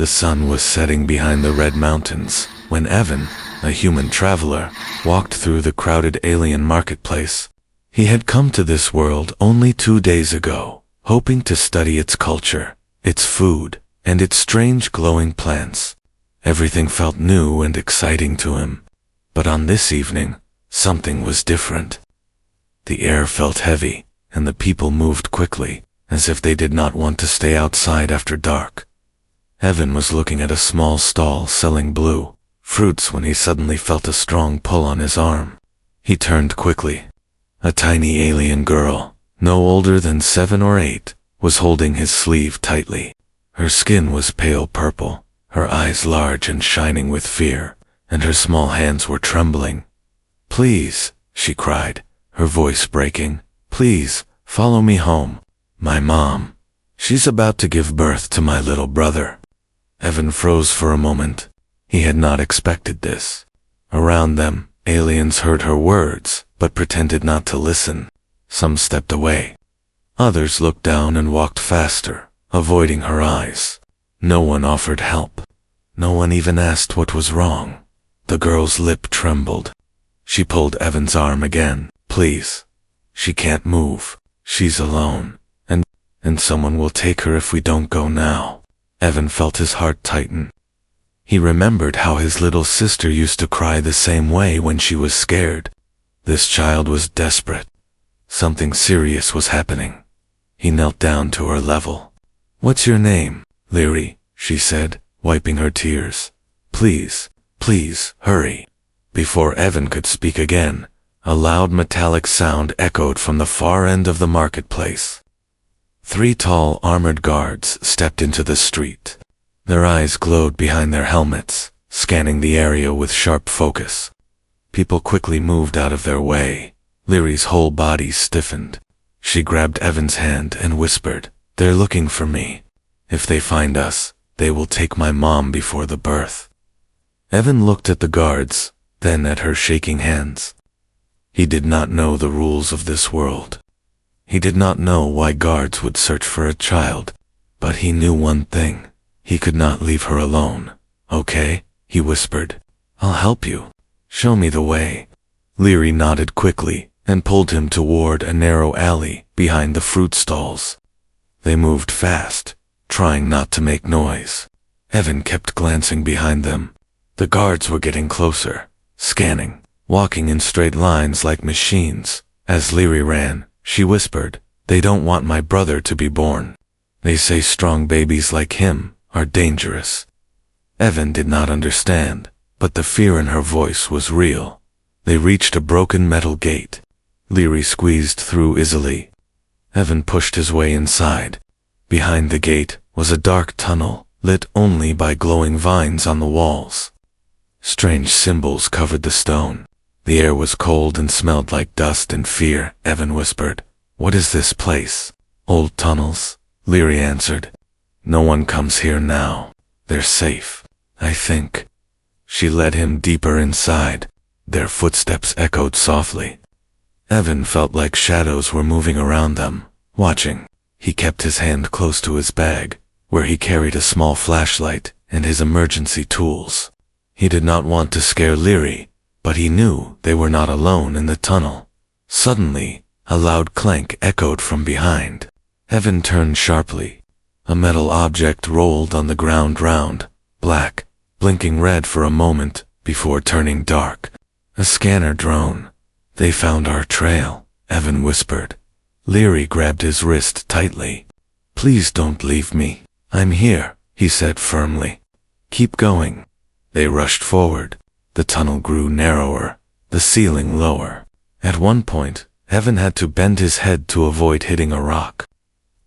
The sun was setting behind the red mountains when Evan, a human traveler, walked through the crowded alien marketplace. He had come to this world only 2 days ago, hoping to study its culture, its food, and its strange glowing plants. Everything felt new and exciting to him. But on this evening, something was different. The air felt heavy, and the people moved quickly, as if they did not want to stay outside after dark. Evan was looking at a small stall selling blue fruits when he suddenly felt a strong pull on his arm. He turned quickly. A tiny alien girl, no older than 7 or 8, was holding his sleeve tightly. Her skin was pale purple, her eyes large and shining with fear, and her small hands were trembling. "Please," she cried, her voice breaking, "please, follow me home. My mom. She's about to give birth to my little brother." Evan froze for a moment. He had not expected this. Around them, aliens heard her words, but pretended not to listen. Some stepped away. Others looked down and walked faster, avoiding her eyes. No one offered help. No one even asked what was wrong. The girl's lip trembled. She pulled Evan's arm again. "Please. She can't move. She's alone. And someone will take her if we don't go now." Evan felt his heart tighten. He remembered how his little sister used to cry the same way when she was scared. This child was desperate. Something serious was happening. He knelt down to her level. "What's your name, Leary?" she said, wiping her tears. "Please, please, hurry." Before Evan could speak again, a loud metallic sound echoed from the far end of the marketplace. 3 tall armored guards stepped into the street. Their eyes glowed behind their helmets, scanning the area with sharp focus. People quickly moved out of their way. Leary's whole body stiffened. She grabbed Evan's hand and whispered, "They're looking for me. If they find us, they will take my mom before the birth." Evan looked at the guards, then at her shaking hands. He did not know the rules of this world. He did not know why guards would search for a child, but he knew one thing. He could not leave her alone. "Okay," he whispered. "I'll help you. Show me the way." Leary nodded quickly and pulled him toward a narrow alley behind the fruit stalls. They moved fast, trying not to make noise. Evan kept glancing behind them. The guards were getting closer, scanning, walking in straight lines like machines. As Leary ran, she whispered, "They don't want my brother to be born. They say strong babies like him are dangerous." Evan did not understand, but the fear in her voice was real. They reached a broken metal gate. Leary squeezed through easily. Evan pushed his way inside. Behind the gate was a dark tunnel, lit only by glowing vines on the walls. Strange symbols covered the stone. The air was cold and smelled like dust and fear. Evan whispered, "What is this place?" "Old tunnels," Leary answered. "No one comes here now. They're safe, I think." She led him deeper inside. Their footsteps echoed softly. Evan felt like shadows were moving around them, watching. He kept his hand close to his bag, where he carried a small flashlight and his emergency tools. He did not want to scare Leary, but he knew they were not alone in the tunnel. Suddenly, a loud clank echoed from behind. Evan turned sharply. A metal object rolled on the ground round, black, blinking red for a moment before turning dark. A scanner drone. "They found our trail," Evan whispered. Leary grabbed his wrist tightly. "Please don't leave me. I'm here," he said firmly. "Keep going." They rushed forward. The tunnel grew narrower, the ceiling lower. At one point, Evan had to bend his head to avoid hitting a rock.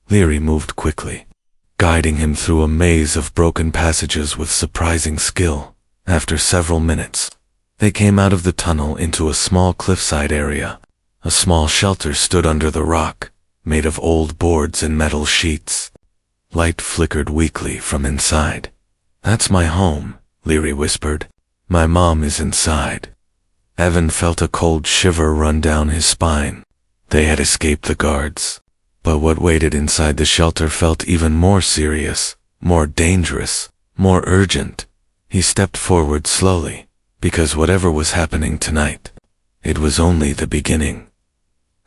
Leary moved quickly, guiding him through a maze of broken passages with surprising skill. After several minutes, they came out of the tunnel into a small cliffside area. A small shelter stood under the rock, made of old boards and metal sheets. Light flickered weakly from inside. "That's my home," Leary whispered. "My mom is inside." Evan felt a cold shiver run down his spine. They had escaped the guards. But what waited inside the shelter felt even more serious, more dangerous. more urgent. He stepped forward slowly, because whatever was happening tonight, it was only the beginning.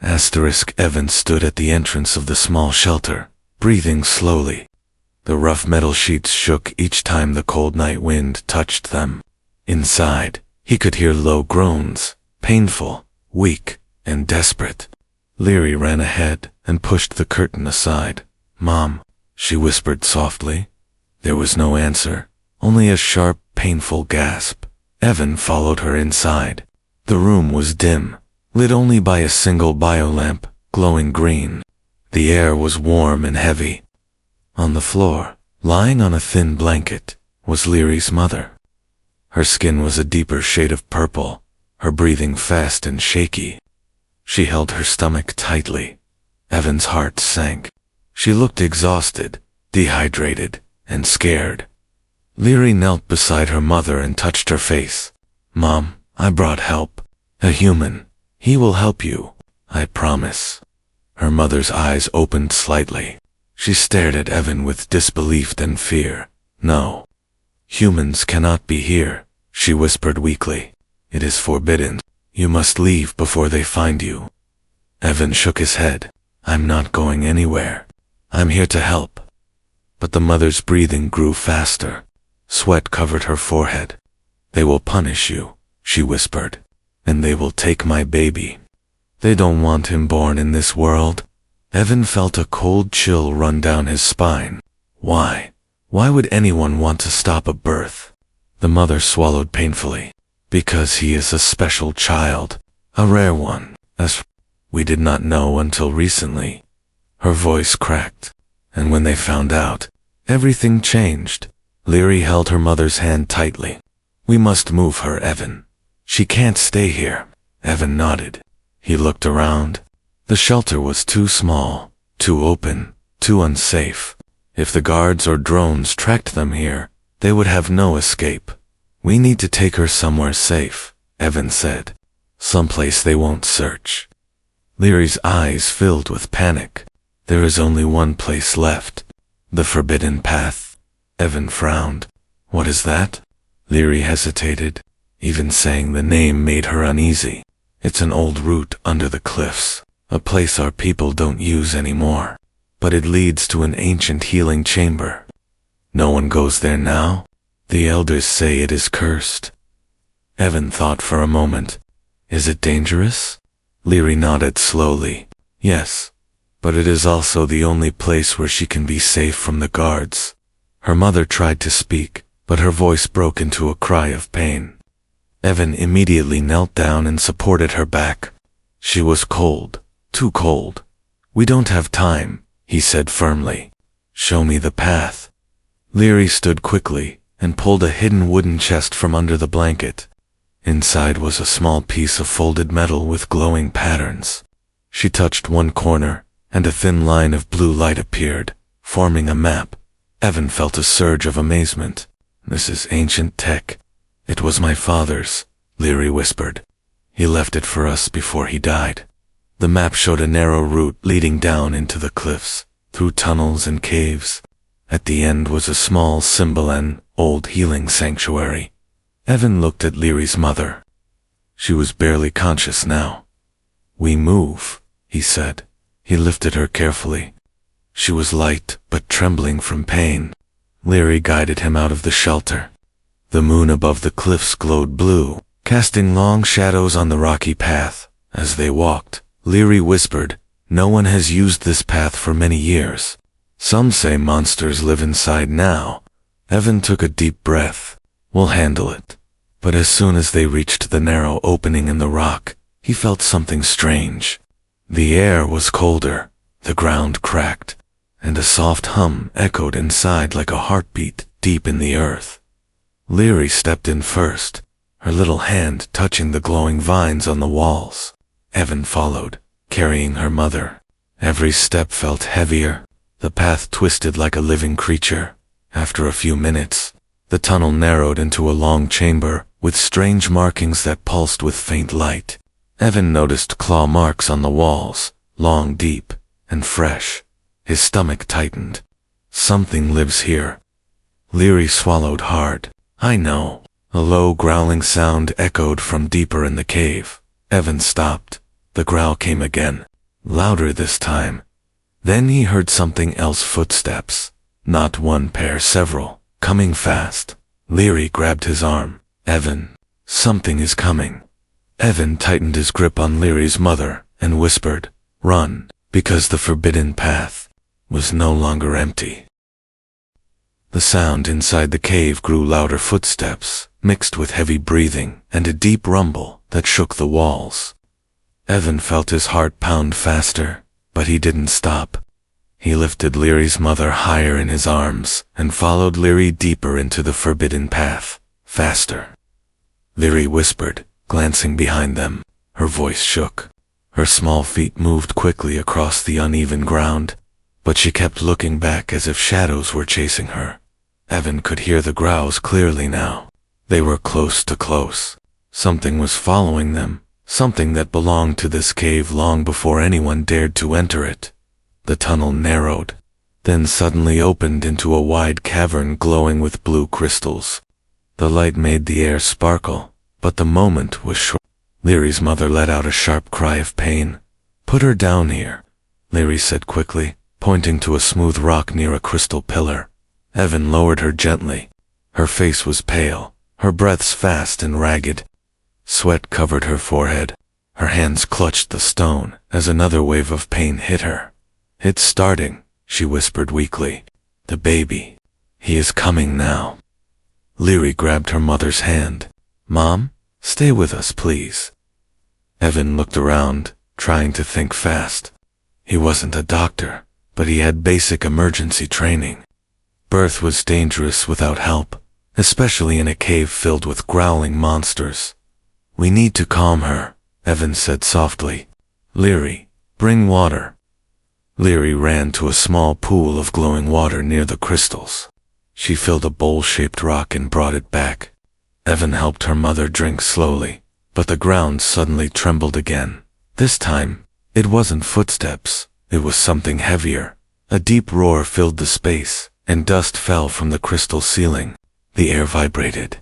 Evan stood at the entrance of the small shelter, breathing slowly. The rough metal sheets shook each time the cold night wind touched them. Inside, he could hear low groans, painful, weak, and desperate. Leary ran ahead and pushed the curtain aside. "Mom," she whispered softly. There was no answer, only a sharp, painful gasp. Evan followed her inside. The room was dim, lit only by a single biolamp, glowing green. The air was warm and heavy. On the floor, lying on a thin blanket, was Leary's mother. Her skin was a deeper shade of purple, her breathing fast and shaky. She held her stomach tightly. Evan's heart sank. She looked exhausted, dehydrated, and scared. Leary knelt beside her mother and touched her face. "Mom, I brought help. A human. He will help you. I promise." Her mother's eyes opened slightly. She stared at Evan with disbelief and fear. "No. Humans cannot be here," she whispered weakly. "It is forbidden. You must leave before they find you." Evan shook his head. "I'm not going anywhere. I'm here to help." But the mother's breathing grew faster. Sweat covered her forehead. "They will punish you," she whispered. "And they will take my baby. They don't want him born in this world." Evan felt a cold chill run down his spine. Why? Why would anyone want to stop a birth? The mother swallowed painfully. "Because he is a special child, a rare one, as we did not know until recently." Her voice cracked. "And when they found out, everything changed." Leary held her mother's hand tightly. "We must move her, Evan. She can't stay here." Evan nodded. He looked around. The shelter was too small, too open, too unsafe. If the guards or drones tracked them here, they would have no escape. "We need to take her somewhere safe," Evan said. "Someplace they won't search." Leary's eyes filled with panic. "There is only one place left. The forbidden path." Evan frowned. "What is that?" Leary hesitated. Even saying the name made her uneasy. "It's an old route under the cliffs, a place our people don't use anymore. But it leads to an ancient healing chamber. No one goes there now. The elders say it is cursed." Evan thought for a moment. "Is it dangerous?" Leary nodded slowly. "Yes, but it is also the only place where she can be safe from the guards." Her mother tried to speak, but her voice broke into a cry of pain. Evan immediately knelt down and supported her back. She was cold, too cold. "We don't have time," he said firmly. "Show me the path." Leary stood quickly and pulled a hidden wooden chest from under the blanket. Inside was a small piece of folded metal with glowing patterns. She touched one corner, and a thin line of blue light appeared, forming a map. Evan felt a surge of amazement. "This is ancient tech." "It was my father's," Leary whispered. "He left it for us before he died." The map showed a narrow route leading down into the cliffs, through tunnels and caves. At the end was a small symbol, an old healing sanctuary. Evan looked at Leary's mother. She was barely conscious now. "We move," he said. He lifted her carefully. She was light, but trembling from pain. Leary guided him out of the shelter. The moon above the cliffs glowed blue, casting long shadows on the rocky path. As they walked, Leary whispered, "No one has used this path for many years. Some say monsters live inside now." Evan took a deep breath. "We'll handle it." But as soon as they reached the narrow opening in the rock, he felt something strange. The air was colder, the ground cracked, and a soft hum echoed inside like a heartbeat deep in the earth. Leary stepped in first, her little hand touching the glowing vines on the walls. Evan followed, carrying her mother. Every step felt heavier. The path twisted like a living creature. After a few minutes, the tunnel narrowed into a long chamber with strange markings that pulsed with faint light. Evan noticed claw marks on the walls, long, deep, and fresh. His stomach tightened. "Something lives here." Leary swallowed hard. I know. A low growling sound echoed from deeper in the cave. Evan stopped. The growl came again, louder this time. Then he heard something else, footsteps. Not one pair, several, coming fast. Leary grabbed his arm. Evan, something is coming. Evan tightened his grip on Leary's mother and whispered, run, because the forbidden path was no longer empty. The sound inside the cave grew louder, footsteps, mixed with heavy breathing and a deep rumble that shook the walls. Evan felt his heart pound faster, but he didn't stop. He lifted Leary's mother higher in his arms and followed Leary deeper into the forbidden path. Faster. Leary whispered, glancing behind them. Her voice shook. Her small feet moved quickly across the uneven ground, but she kept looking back as if shadows were chasing her. Evan could hear the growls clearly now. They were close to close. Something was following them, something that belonged to this cave long before anyone dared to enter it. The tunnel narrowed, then suddenly opened into a wide cavern glowing with blue crystals. The light made the air sparkle, but the moment was short. Leary's mother let out a sharp cry of pain. Put her down here, Leary said quickly, pointing to a smooth rock near a crystal pillar. Evan lowered her gently. Her face was pale, her breaths fast and ragged. Sweat covered her forehead. Her hands clutched the stone as another wave of pain hit her. It's starting, she whispered weakly. The baby. He is coming now. Leary grabbed her mother's hand. Mom, stay with us, please. Evan looked around, trying to think fast. He wasn't a doctor, but he had basic emergency training. Birth was dangerous without help, especially in a cave filled with growling monsters. We need to calm her, Evan said softly. Leary, bring water. Leary ran to a small pool of glowing water near the crystals. She filled a bowl-shaped rock and brought it back. Evan helped her mother drink slowly, but the ground suddenly trembled again. This time, it wasn't footsteps, it was something heavier. A deep roar filled the space, and dust fell from the crystal ceiling. The air vibrated.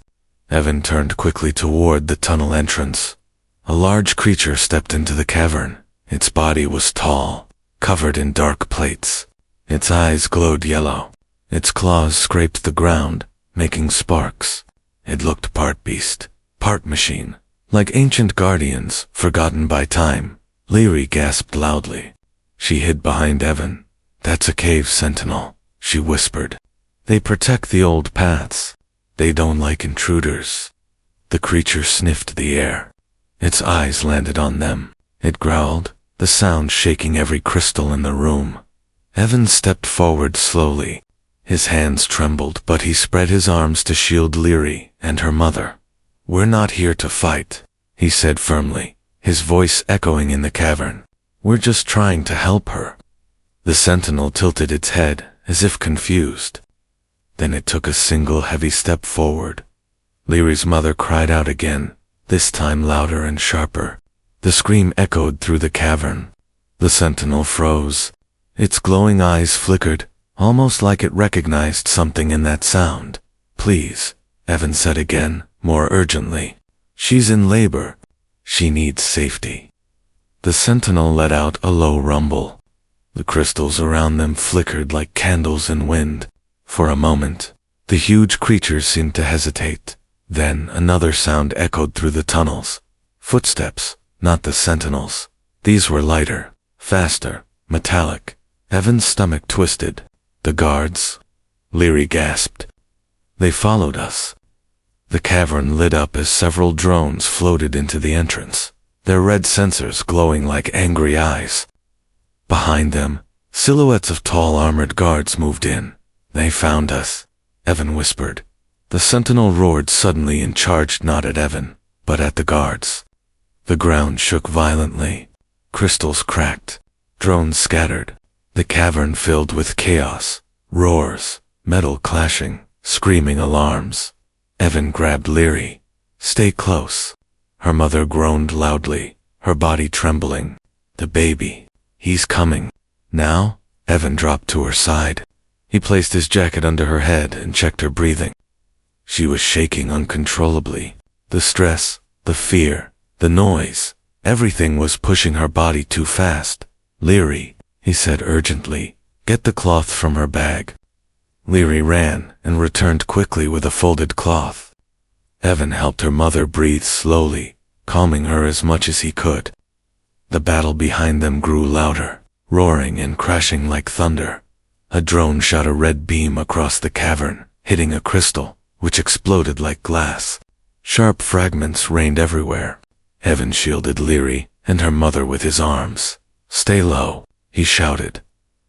Evan turned quickly toward the tunnel entrance. A large creature stepped into the cavern. Its body was tall, covered in dark plates. Its eyes glowed yellow. Its claws scraped the ground, making sparks. It looked part beast, part machine, like ancient guardians forgotten by time. Leary gasped loudly. She hid behind Evan. That's a cave sentinel, she whispered. They protect the old paths. They don't like intruders. The creature sniffed the air. Its eyes landed on them. It growled, the sound shaking every crystal in the room. Evan stepped forward slowly. His hands trembled, but he spread his arms to shield Leary and her mother. We're not here to fight, he said firmly, his voice echoing in the cavern. We're just trying to help her. The sentinel tilted its head, as if confused. Then it took a single heavy step forward. Leary's mother cried out again, this time louder and sharper. The scream echoed through the cavern. The sentinel froze. Its glowing eyes flickered, almost like it recognized something in that sound. Please, Evan said again, more urgently. She's in labor. She needs safety. The sentinel let out a low rumble. The crystals around them flickered like candles in wind. For a moment, the huge creature seemed to hesitate. Then another sound echoed through the tunnels. Footsteps, not the sentinels. These were lighter, faster, metallic. Evan's stomach twisted. The guards? Leary gasped. They followed us. The cavern lit up as several drones floated into the entrance, their red sensors glowing like angry eyes. Behind them, silhouettes of tall armored guards moved in. They found us, Evan whispered. The sentinel roared suddenly and charged not at Evan, but at the guards. The ground shook violently. Crystals cracked. Drones scattered. The cavern filled with chaos, roars, metal clashing, screaming alarms. Evan grabbed Leary. Stay close. Her mother groaned loudly, her body trembling. The baby. He's coming. Now? Evan dropped to her side. He placed his jacket under her head and checked her breathing. She was shaking uncontrollably. The stress, the fear, the noise, everything was pushing her body too fast. "Leary," he said urgently, "get the cloth from her bag." Leary ran and returned quickly with a folded cloth. Evan helped her mother breathe slowly, calming her as much as he could. The battle behind them grew louder, roaring and crashing like thunder. A drone shot a red beam across the cavern, hitting a crystal, which exploded like glass. Sharp fragments rained everywhere. Evan shielded Leary and her mother with his arms. "Stay low," he shouted.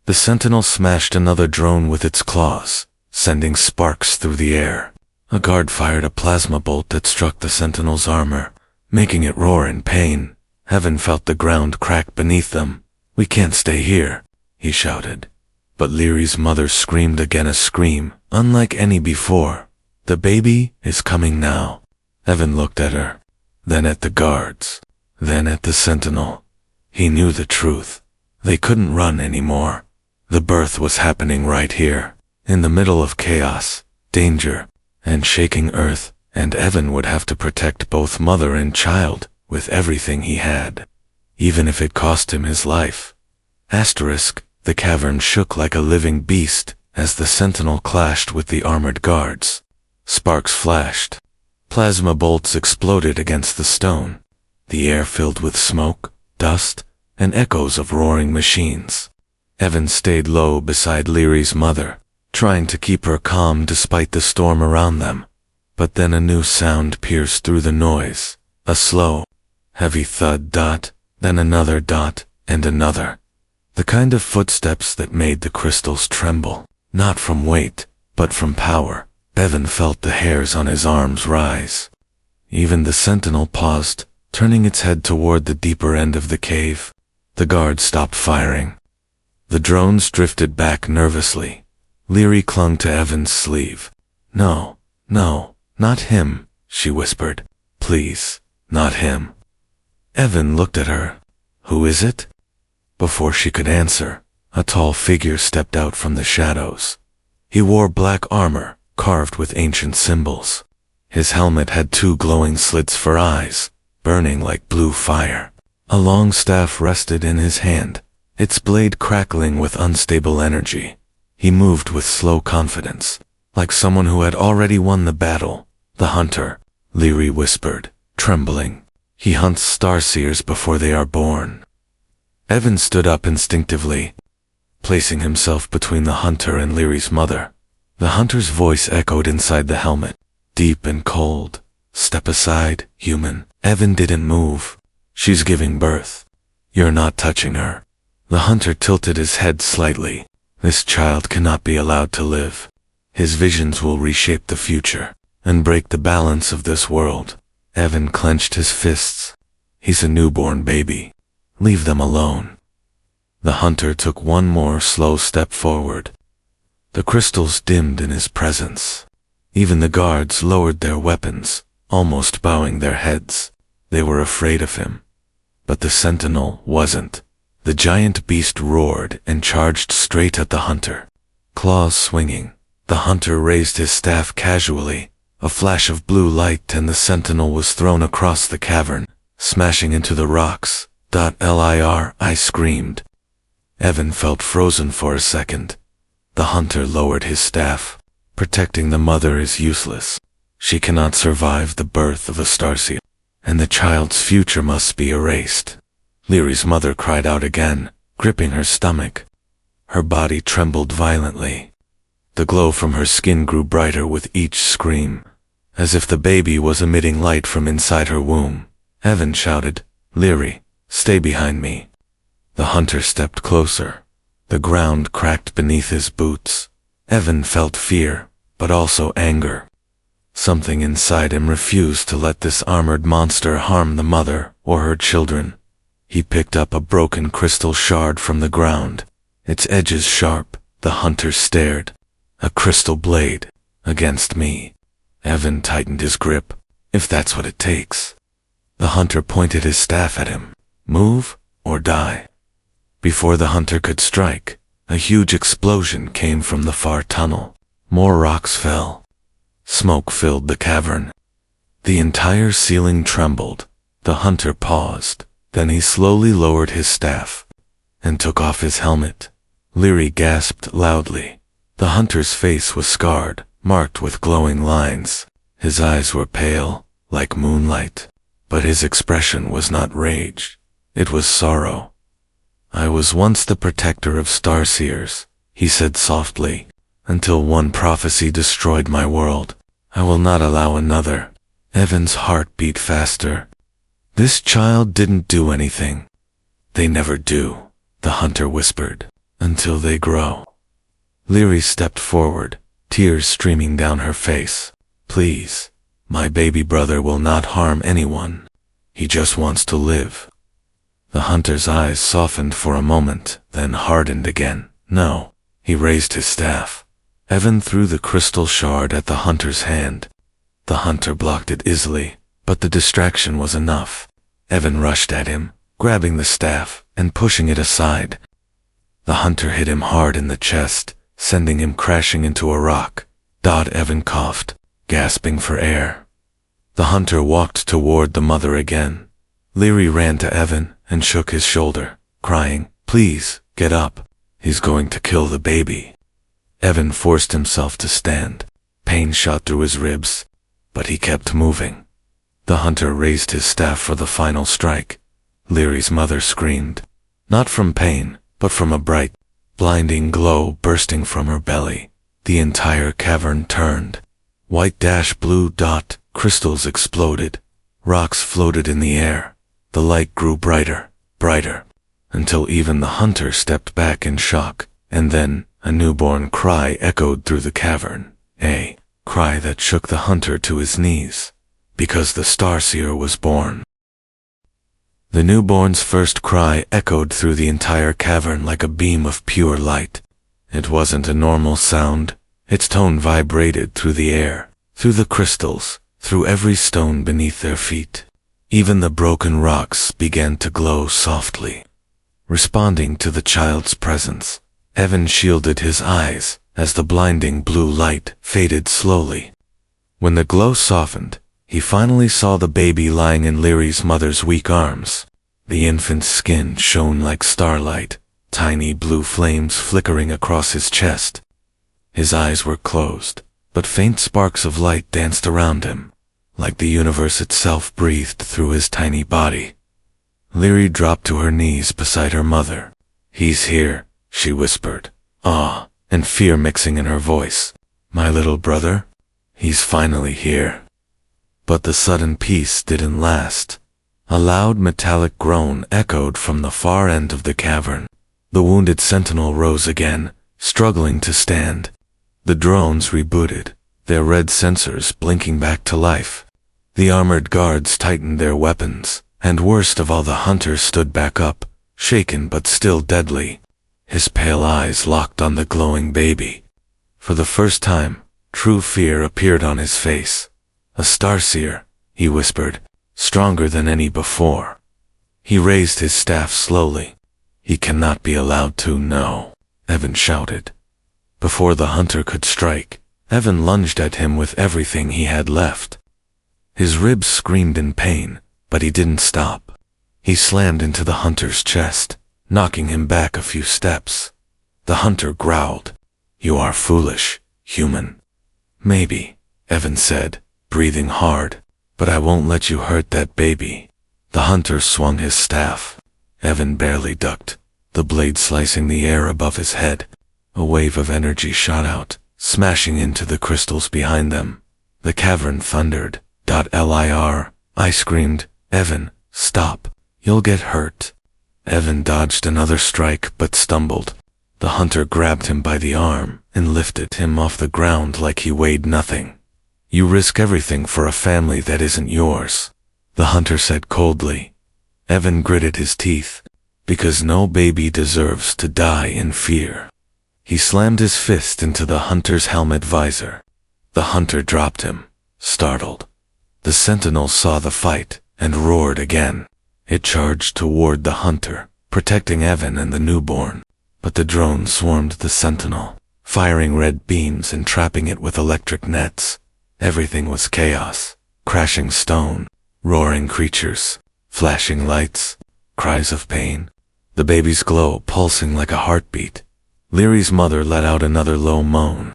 The Sentinel smashed another drone with its claws, sending sparks through the air. A guard fired a plasma bolt that struck the Sentinel's armor, making it roar in pain. Evan felt the ground crack beneath them. "We can't stay here," he shouted. But Leary's mother screamed again, a scream unlike any before. "The baby is coming now." Evan looked at her, then at the guards, then at the Sentinel. He knew the truth. They couldn't run anymore. The birth was happening right here, in the middle of chaos, danger, and shaking Earth, and Evan would have to protect both mother and child with everything he had, even if it cost him his life. The cavern shook like a living beast as the Sentinel clashed with the armored guards. Sparks flashed. Plasma bolts exploded against the stone. The air filled with smoke, dust, and echoes of roaring machines. Evan stayed low beside Leary's mother, trying to keep her calm despite the storm around them. But then a new sound pierced through the noise. A slow, heavy thud dot, then another dot, and another. The kind of footsteps that made the crystals tremble, not from weight, but from power. Evan felt the hairs on his arms rise. Even the Sentinel paused, turning its head toward the deeper end of the cave. The guard stopped firing. The drones drifted back nervously. Leary clung to Evan's sleeve. "No, no, not him," she whispered. "Please, not him." Evan looked at her. "Who is it?" Before she could answer, a tall figure stepped out from the shadows. He wore black armor, carved with ancient symbols. His helmet had two glowing slits for eyes, burning like blue fire. A long staff rested in his hand, its blade crackling with unstable energy. He moved with slow confidence, like someone who had already won the battle. "The hunter," Leary whispered, trembling. "He hunts starseers before they are born." Evan stood up instinctively, placing himself between the hunter and Leary's mother. The hunter's voice echoed inside the helmet, deep and cold. "Step aside, human." Evan didn't move. "She's giving birth. You're not touching her." The hunter tilted his head slightly. "This child cannot be allowed to live. His visions will reshape the future and break the balance of this world." Evan clenched his fists. "He's a newborn baby. Leave them alone." The hunter took one more slow step forward. The crystals dimmed in his presence. Even the guards lowered their weapons, almost bowing their heads. They were afraid of him. But the Sentinel wasn't. The giant beast roared and charged straight at the hunter. Claws swinging, the hunter raised his staff casually. A flash of blue light and the Sentinel was thrown across the cavern, smashing into the rocks. I screamed. Evan felt frozen for a second. The hunter lowered his staff. "Protecting the mother is useless. She cannot survive the birth of a starseer, and the child's future must be erased." Leary's mother cried out again, gripping her stomach. Her body trembled violently. The glow from her skin grew brighter with each scream, as if the baby was emitting light from inside her womb. Evan shouted, "Leary, stay behind me." The hunter stepped closer. The ground cracked beneath his boots. Evan felt fear, but also anger. Something inside him refused to let this armored monster harm the mother or her children. He picked up a broken crystal shard from the ground. Its edges sharp, the hunter stared. "A crystal blade, against me." Evan tightened his grip. "If that's what it takes." The hunter pointed his staff at him. "Move, or die." Before the hunter could strike, A huge explosion came from the far tunnel. More rocks fell. Smoke filled the cavern. The entire ceiling trembled. The hunter paused. Then he slowly lowered his staff and took off his helmet. Leary gasped loudly. The hunter's face was scarred, marked with glowing lines. His eyes were pale, like moonlight, but his expression was not rage. It was sorrow. "I was once the protector of starseers," he said softly. "Until one prophecy destroyed my world, I will not allow another." Evan's heart beat faster. "This child didn't do anything." "They never do," the hunter whispered, "until they grow." Leary stepped forward, tears streaming down her face. "Please, my baby brother will not harm anyone. He just wants to live." The hunter's eyes softened for a moment, then hardened again. "No." He raised his staff. Evan threw the crystal shard at the hunter's hand. The hunter blocked it easily, but the distraction was enough. Evan rushed at him, grabbing the staff and pushing it aside. The hunter hit him hard in the chest, sending him crashing into a rock. Evan coughed, gasping for air. The hunter walked toward the mother again. Leary ran to Evan and shook his shoulder, crying, "Please, get up. He's going to kill the baby." Evan forced himself to stand. Pain shot through his ribs, but he kept moving. The hunter raised his staff for the final strike. Leary's mother screamed, not from pain, but from a bright, blinding glow bursting from her belly. The entire cavern turned. White-blue crystals exploded. Rocks floated in the air. The light grew brighter, brighter, until even the hunter stepped back in shock, and then a newborn cry echoed through the cavern, a cry that shook the hunter to his knees, because the Starseer was born. The newborn's first cry echoed through the entire cavern like a beam of pure light. It wasn't a normal sound. Its tone vibrated through the air, through the crystals, through every stone beneath their feet. Even the broken rocks began to glow softly, responding to the child's presence. Evan shielded his eyes as the blinding blue light faded slowly. When the glow softened, he finally saw the baby lying in Leary's mother's weak arms. The infant's skin shone like starlight, tiny blue flames flickering across his chest. His eyes were closed, but faint sparks of light danced around him, like the universe itself breathed through his tiny body. Leary dropped to her knees beside her mother. "He's here," she whispered, awe and fear mixing in her voice. "My little brother? He's finally here." But the sudden peace didn't last. A loud metallic groan echoed from the far end of the cavern. The wounded sentinel rose again, struggling to stand. The drones rebooted, their red sensors blinking back to life. The armored guards tightened their weapons, and worst of all, the hunter stood back up, shaken but still deadly. His pale eyes locked on the glowing baby. For the first time, true fear appeared on his face. "A Starseer," he whispered, "stronger than any before." He raised his staff slowly. "He cannot be allowed to know," Evan shouted. Before the hunter could strike, Evan lunged at him with everything he had left. His ribs screamed in pain, but he didn't stop. He slammed into the hunter's chest, knocking him back a few steps. The hunter growled, "You are foolish, human." "Maybe," Evan said, breathing hard, "but I won't let you hurt that baby." The hunter swung his staff. Evan barely ducked, the blade slicing the air above his head. A wave of energy shot out, smashing into the crystals behind them. The cavern thundered. "Lir!" I screamed, "Evan, stop. You'll get hurt." Evan dodged another strike but stumbled. The hunter grabbed him by the arm and lifted him off the ground like he weighed nothing. "You risk everything for a family that isn't yours," the hunter said coldly. Evan gritted his teeth, because no baby deserves to die in fear. He slammed his fist into the hunter's helmet visor. The hunter dropped him, startled. The sentinel saw the fight and roared again. It charged toward the hunter, protecting Evan and the newborn. but the drone swarmed the sentinel, firing red beams and trapping it with electric nets. Everything was chaos, crashing stone, roaring creatures, flashing lights, cries of pain, the baby's glow pulsing like a heartbeat. Leary's mother let out another low moan.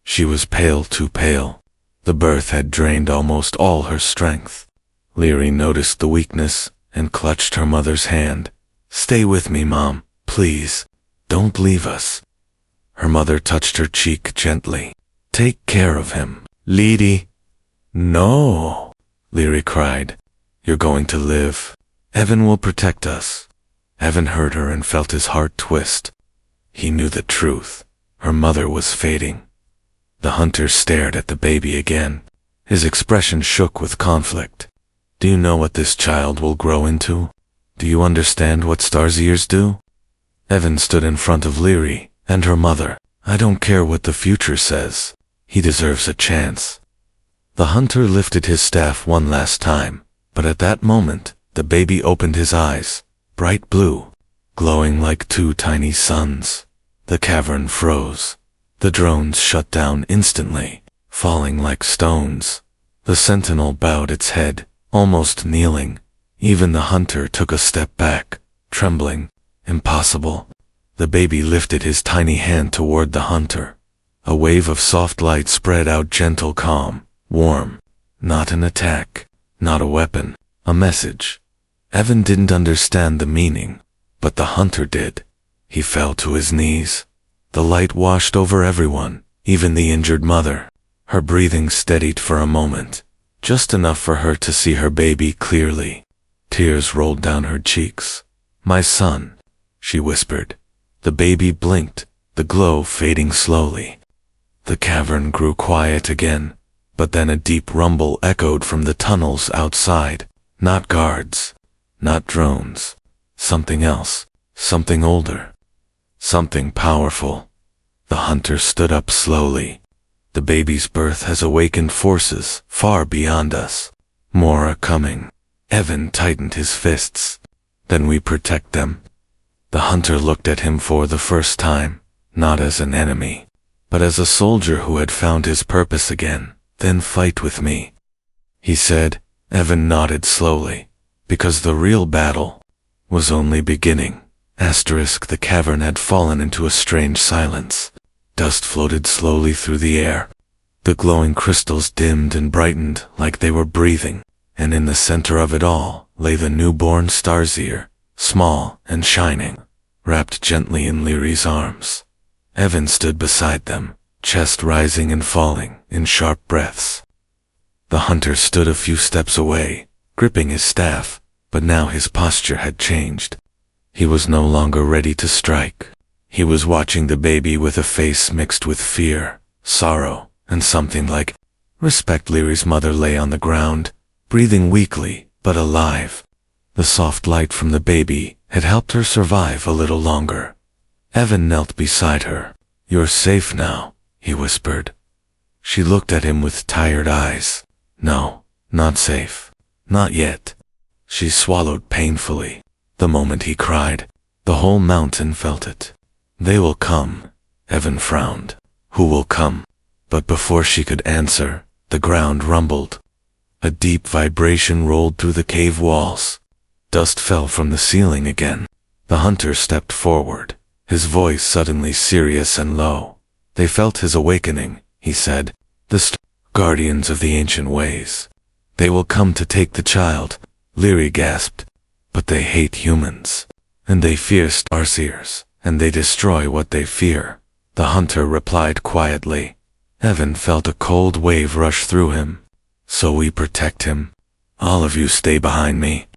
She was pale, too pale. The birth had drained almost all her strength. Leary noticed the weakness and clutched her mother's hand. "Stay with me, Mom, please. Don't leave us." Her mother touched her cheek gently. "Take care of him, Leedy." "No," Leary cried. "You're going to live. Evan will protect us." Evan heard her and felt his heart twist. He knew the truth. Her mother was fading. The hunter stared at the baby again. His expression shook with conflict. "Do you know what this child will grow into? Do you understand what starseers do?" Evan stood in front of Leary and her mother. "I don't care what the future says. He deserves a chance." The hunter lifted his staff one last time, but at that moment, the baby opened his eyes, bright blue, glowing like two tiny suns. The cavern froze. The drones shut down instantly, falling like stones. The sentinel bowed its head, almost kneeling. Even the hunter took a step back, trembling. Impossible. The baby lifted his tiny hand toward the hunter. A wave of soft light spread out, gentle, calm, warm. Not an attack, not a weapon, a message. Evan didn't understand the meaning, but the hunter did. He fell to his knees. The light washed over everyone, even the injured mother. Her breathing steadied for a moment, just enough for her to see her baby clearly. Tears rolled down her cheeks. "My son," she whispered. The baby blinked, the glow fading slowly. The cavern grew quiet again, but then a deep rumble echoed from the tunnels outside. Not guards, not drones. Something else, something older, something powerful. The hunter stood up slowly. "The baby's birth has awakened forces far beyond us. More are coming." Evan tightened his fists. "Then we protect them." The hunter looked at him for the first time, not as an enemy, but as a soldier who had found his purpose again. "Then fight with me," he said. Evan nodded slowly, because the real battle was only beginning. The cavern had fallen into a strange silence. Dust floated slowly through the air. The glowing crystals dimmed and brightened like they were breathing, and in the center of it all lay the newborn starseer, small and shining, wrapped gently in Leary's arms. Evan stood beside them, chest rising and falling in sharp breaths. The hunter stood a few steps away, gripping his staff, but now his posture had changed. He was no longer ready to strike. He was watching the baby with a face mixed with fear, sorrow, and something like respect. Leary's mother lay on the ground, breathing weakly, but alive. The soft light from the baby had helped her survive a little longer. Evan knelt beside her. "You're safe now," he whispered. She looked at him with tired eyes. "No, not safe. Not yet." She swallowed painfully. The moment he cried, the whole mountain felt it. "They will come." Evan frowned. "Who will come?" But before she could answer, the ground rumbled. A deep vibration rolled through the cave walls. Dust fell from the ceiling again. The hunter stepped forward, his voice suddenly serious and low. "They felt his awakening," he said. "The guardians of the ancient ways. They will come to take the child." Leary gasped. "But they hate humans, and they fear starseers, and they destroy what they fear," the hunter replied quietly. Evan felt a cold wave rush through him. "So we protect him. All of you stay behind me."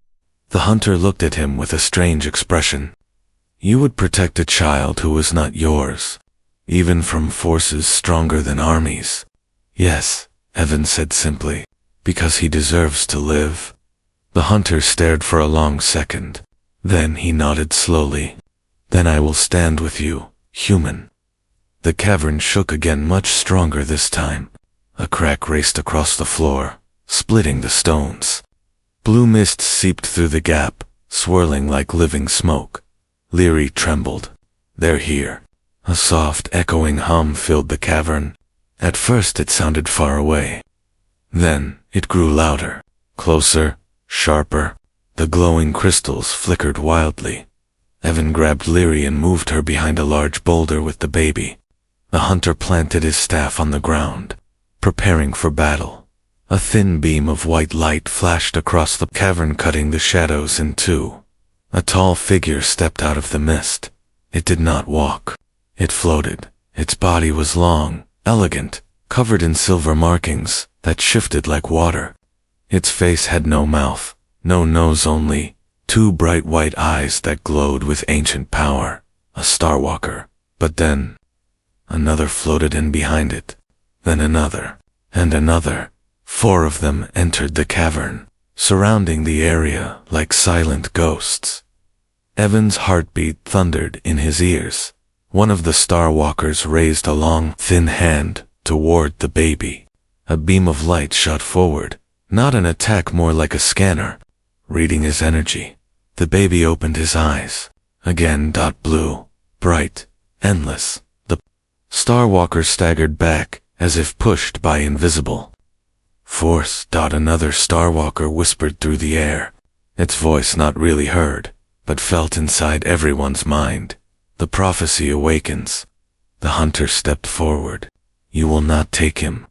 The hunter looked at him with a strange expression. "You would protect a child who was not yours, even from forces stronger than armies?" "Yes," Evan said simply, "because he deserves to live." The hunter stared for a long second. Then he nodded slowly. "Then I will stand with you, human." The cavern shook again, much stronger this time. A crack raced across the floor, splitting the stones. Blue mist seeped through the gap, swirling like living smoke. Leary trembled. They're here. A soft, echoing hum filled the cavern. At first it sounded far away. Then it grew louder, closer, sharper. The glowing crystals flickered wildly. Evan grabbed Leary and moved her behind a large boulder with the baby. The hunter planted his staff on the ground, preparing for battle. A thin beam of white light flashed across the cavern, cutting the shadows in two. A tall figure stepped out of the mist. It did not walk. It floated. Its body was long, elegant, covered in silver markings that shifted like water. Its face had no mouth, no nose, only two bright white eyes that glowed with ancient power. A starwalker. But then another floated in behind it. Then another, and another. 4 of them entered the cavern, surrounding the area like silent ghosts. Evan's heartbeat thundered in his ears. One of the starwalkers raised a long, thin hand toward the baby. A beam of light shot forward, not an attack, more like a scanner, reading his energy. The baby opened his eyes. Again, blue, bright, endless. The starwalker staggered back, as if pushed by invisible force. Another starwalker whispered through the air, its voice not really heard, but felt inside everyone's mind. The prophecy awakens. The hunter stepped forward. You will not take him.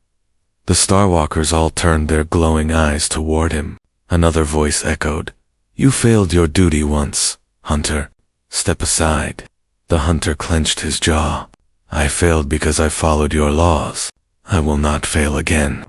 The starwalkers all turned their glowing eyes toward him. Another voice echoed. You failed your duty once, hunter. Step aside. The hunter clenched his jaw. I failed because I followed your laws. I will not fail again.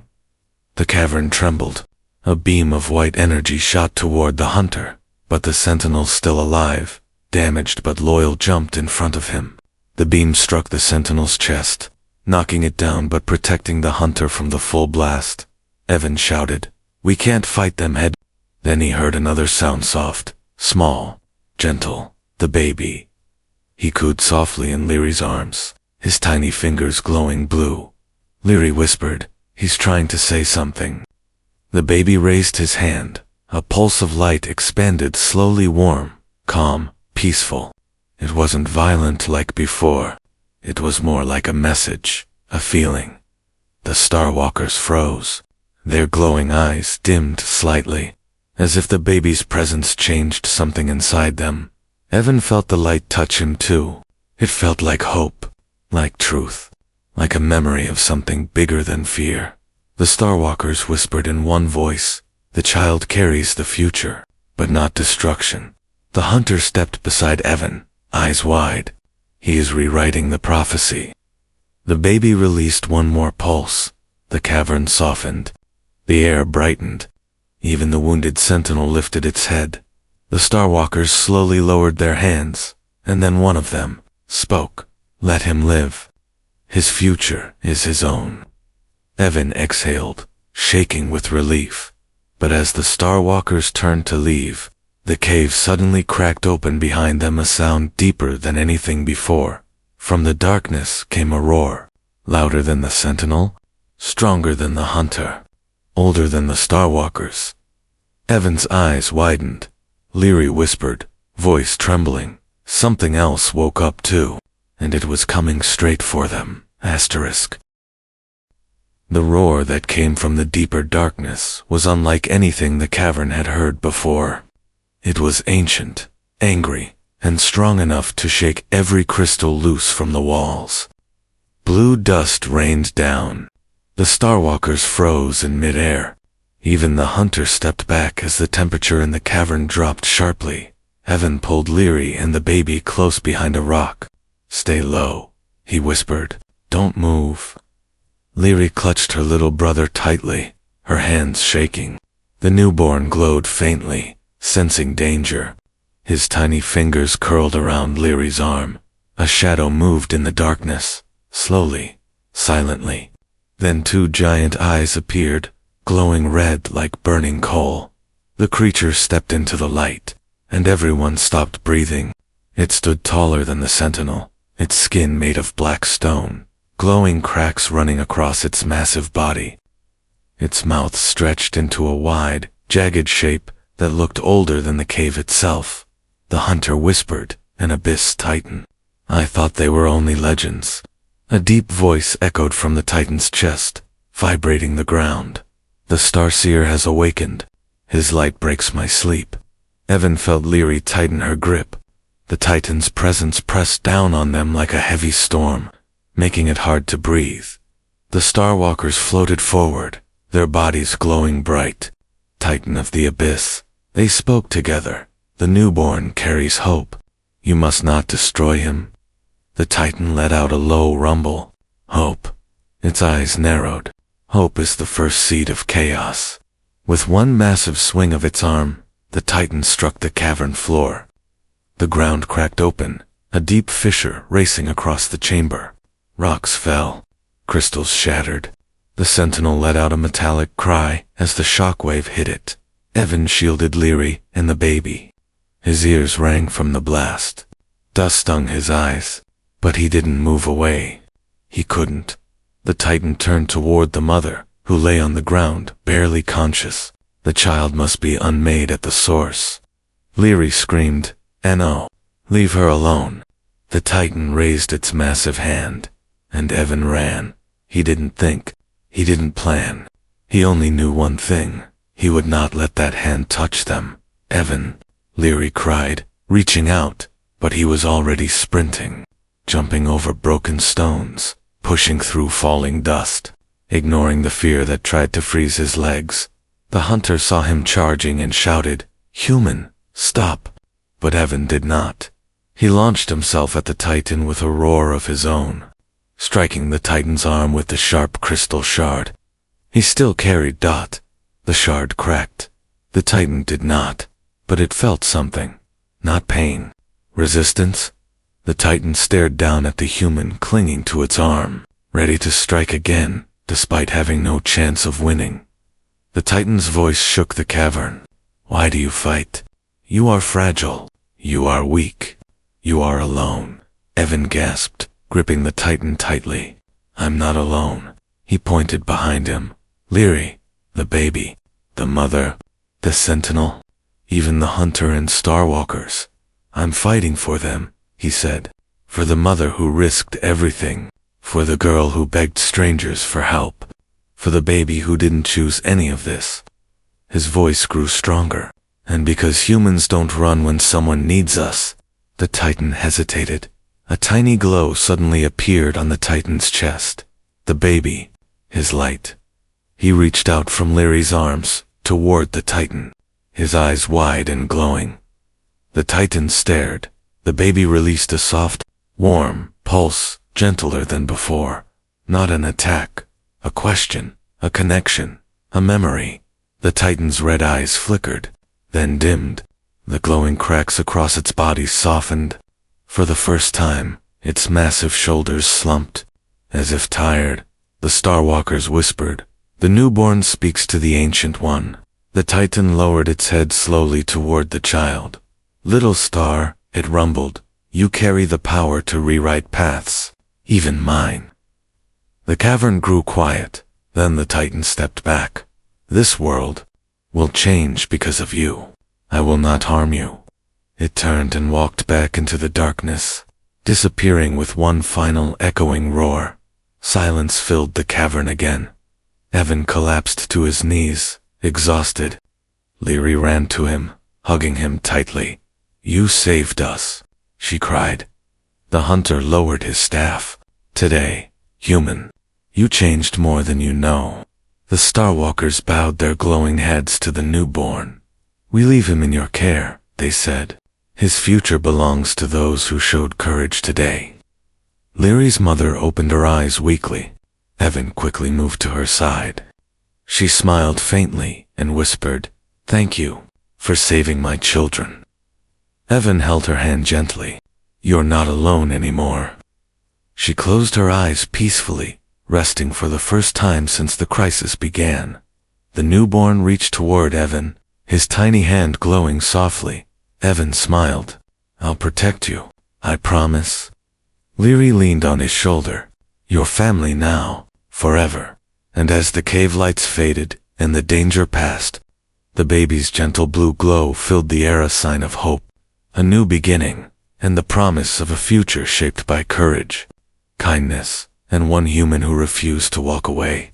The cavern trembled. A beam of white energy shot toward the hunter, but the sentinel, still alive, damaged but loyal, jumped in front of him. The beam struck the sentinel's chest, knocking it down but protecting the hunter from the full blast. Evan shouted, We can't fight them, head. Then he heard another sound, soft, small, gentle. The baby. He cooed softly in Leary's arms, his tiny fingers glowing blue. Leary whispered, He's trying to say something. The baby raised his hand. A pulse of light expanded, slowly, warm, calm, peaceful. It wasn't violent like before. It was more like a message, a feeling. The starwalkers froze. Their glowing eyes dimmed slightly, as if the baby's presence changed something inside them. Evan felt the light touch him too. It felt like hope, like truth, like a memory of something bigger than fear. The starwalkers whispered in one voice, The child carries the future, but not destruction. The hunter stepped beside Evan, eyes wide. He is rewriting the prophecy. The baby released one more pulse. The cavern softened. The air brightened. Even the wounded sentinel lifted its head. The starwalkers slowly lowered their hands, and then one of them spoke. Let him live. His future is his own. Evan exhaled, shaking with relief. But as the starwalkers turned to leave, the cave suddenly cracked open behind them, a sound deeper than anything before. From the darkness came a roar, louder than the sentinel, stronger than the hunter, older than the starwalkers. Evan's eyes widened. Leary whispered, voice trembling. Something else woke up too, and it was coming straight for them. The roar that came from the deeper darkness was unlike anything the cavern had heard before. It was ancient, angry, and strong enough to shake every crystal loose from the walls. Blue dust rained down. The starwalkers froze in midair. Even the hunter stepped back as the temperature in the cavern dropped sharply. Evan pulled Leary and the baby close behind a rock. Stay low, he whispered. Don't move. Leary clutched her little brother tightly, her hands shaking. The newborn glowed faintly, sensing danger. His tiny fingers curled around Leary's arm. A shadow moved in the darkness, slowly, silently. Then 2 giant eyes appeared, glowing red like burning coal. The creature stepped into the light, and everyone stopped breathing. It stood taller than the sentinel, its skin made of black stone, glowing cracks running across its massive body. Its mouth stretched into a wide, jagged shape that looked older than the cave itself. The hunter whispered, an abyss titan. I thought they were only legends. A deep voice echoed from the Titan's chest, vibrating the ground. The Starseer has awakened. His light breaks my sleep. Evan felt Leary tighten her grip. The Titan's presence pressed down on them like a heavy storm, making it hard to breathe. The Starwalkers floated forward, their bodies glowing bright. Titan of the Abyss. They spoke together. The newborn carries hope. You must not destroy him. The Titan let out a low rumble. Hope. Its eyes narrowed. Hope is the first seed of chaos. With one massive swing of its arm, the Titan struck the cavern floor. The ground cracked open, a deep fissure racing across the chamber. Rocks fell. Crystals shattered. The Sentinel let out a metallic cry as the shockwave hit it. Evan shielded Leary and the baby. His ears rang from the blast. Dust stung his eyes, but he didn't move away. He couldn't. The Titan turned toward the mother, who lay on the ground, barely conscious. The child must be unmade at the source. Leary screamed, "No, leave her alone." The Titan raised its massive hand, and Evan ran. He didn't think. He didn't plan. He only knew one thing. He would not let that hand touch them. "Evan," Leary cried, reaching out, but he was already sprinting, jumping over broken stones, pushing through falling dust, ignoring the fear that tried to freeze his legs. The hunter saw him charging and shouted, "Human, stop!" But Evan did not. He launched himself at the Titan with a roar of his own, striking the Titan's arm with the sharp crystal shard. He still carried Dot. The shard cracked. The Titan did not, but it felt something. Not pain. Resistance? The Titan stared down at the human clinging to its arm, ready to strike again, despite having no chance of winning. The Titan's voice shook the cavern. "Why do you fight? You are fragile. You are weak. You are alone." Evan gasped, gripping the Titan tightly. "I'm not alone." He pointed behind him. "Leary, the baby, the mother, the Sentinel, even the hunter and Starwalkers. I'm fighting for them," he said. "For the mother who risked everything. For the girl who begged strangers for help. For the baby who didn't choose any of this." His voice grew stronger. "And because humans don't run when someone needs us." The Titan hesitated. A tiny glow suddenly appeared on the Titan's chest. The baby, his light. He reached out from Leary's arms, toward the Titan, his eyes wide and glowing. The Titan stared. The baby released a soft, warm pulse, gentler than before. Not an attack, a question, a connection, a memory. The Titan's red eyes flickered, then dimmed. The glowing cracks across its body softened. For the first time, its massive shoulders slumped, as if tired. The Starwalkers whispered, "The newborn speaks to the Ancient One." The Titan lowered its head slowly toward the child. "Little star," it rumbled, "you carry the power to rewrite paths, even mine." The cavern grew quiet, then the Titan stepped back. "This world will change because of you. I will not harm you." It turned and walked back into the darkness, disappearing with one final echoing roar. Silence filled the cavern again. Evan collapsed to his knees, exhausted. Leary ran to him, hugging him tightly. "You saved us," she cried. The hunter lowered his staff. "Today, human, you changed more than you know." The Starwalkers bowed their glowing heads to the newborn. "We leave him in your care," they said. "His future belongs to those who showed courage today." Leary's mother opened her eyes weakly. Evan quickly moved to her side. She smiled faintly and whispered, "Thank you for saving my children." Evan held her hand gently. "You're not alone anymore." She closed her eyes peacefully, resting for the first time since the crisis began. The newborn reached toward Evan, his tiny hand glowing softly. Evan smiled. "I'll protect you, I promise." Leary leaned on his shoulder. "Your family now, forever." And as the cave lights faded and the danger passed, the baby's gentle blue glow filled the air, a sign of hope. A new beginning, and the promise of a future shaped by courage, kindness, and one human who refused to walk away.